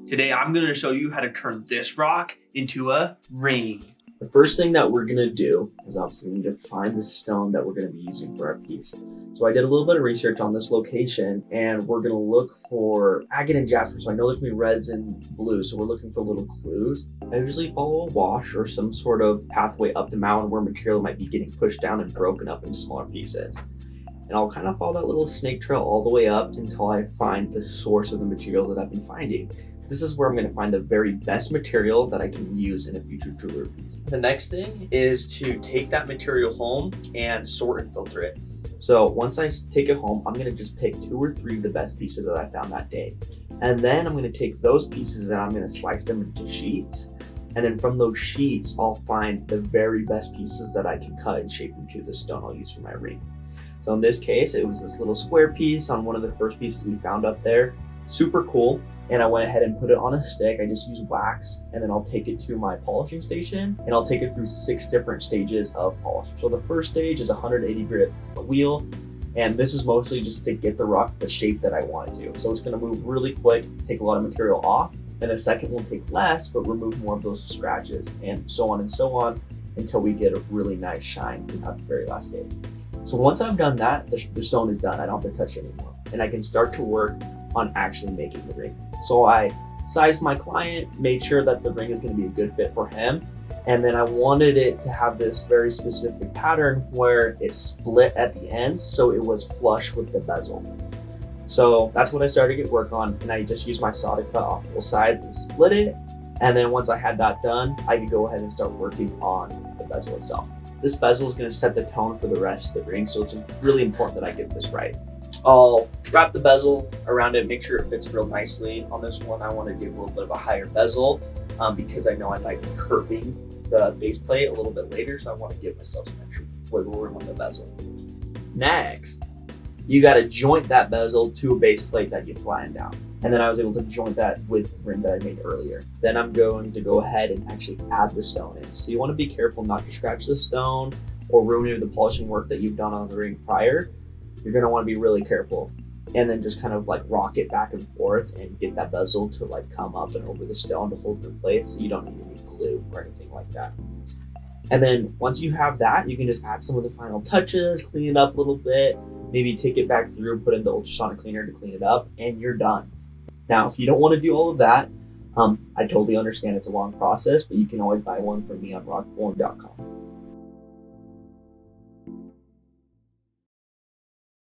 Today I'm going to show you how to turn this rock into a ring. The first thing that we're gonna do is obviously we need to find the stone that we're gonna be using for our piece. So I did a little bit of research on this location and we're gonna look for agate and jasper. So I know there's gonna be reds and blues, so we're looking for little clues. I usually follow a wash or some sort of pathway up the mountain where material might be getting pushed down and broken up into smaller pieces. And I'll kind of follow that little snake trail all the way up until I find the source of the material that I've been finding. This is where I'm going to find the very best material that I can use in a future jewelry piece. The next thing is to take that material home and sort and filter it. So once I take it home, I'm going to just pick 2 or 3 of the best pieces that I found that day. And then I'm going to take those pieces and I'm going to slice them into sheets. And then from those sheets, I'll find the very best pieces that I can cut and shape into the stone I'll use for my ring. So in this case, it was this little square piece on one of the first pieces we found up there. Super cool. And I went ahead and put it on a stick. I just used wax, and then I'll take it to my polishing station and I'll take it through 6 different stages of polish. So the first stage is 180 grit wheel, and this is mostly just to get the rock the shape that I want it to. So it's gonna move really quick, take a lot of material off, and the second will take less, but remove more of those scratches, and so on until we get a really nice shine at the very last stage. So once I've done that, the stone is done. I don't have to touch it anymore. And I can start to work on actually making the ring. So I sized my client, made sure that the ring is going to be a good fit for him. And then I wanted it to have this very specific pattern where it split at the ends so it was flush with the bezel. So that's what I started to get work on. And I just used my saw to cut off both sides and split it. And then once I had that done, I could go ahead and start working on the bezel itself. This bezel is going to set the tone for the rest of the ring. So it's really important that I get this right. I'll wrap the bezel around it, make sure it fits real nicely. On this one, I want to give a little bit of a higher bezel because I know I might be curving the base plate a little bit later, so I want to give myself some extra wiggle room on the bezel. Next, you got to joint that bezel to a base plate that you're flying down. And then I was able to joint that with the ring that I made earlier. Then I'm going to go ahead and actually add the stone in. So you want to be careful not to scratch the stone or ruin any of the polishing work that you've done on the ring prior. You're going to want to be really careful, and then just kind of like rock it back and forth and get that bezel to like come up and over the stone to hold it in place, so you don't need any glue or anything like that. And then once you have that, you can just add some of the final touches, clean it up a little bit, maybe take it back through, put in the ultrasonic cleaner to clean it up, and you're done. Now, if you don't want to do all of that, I totally understand it's a long process, but you can always buy one from me on rockborn.com.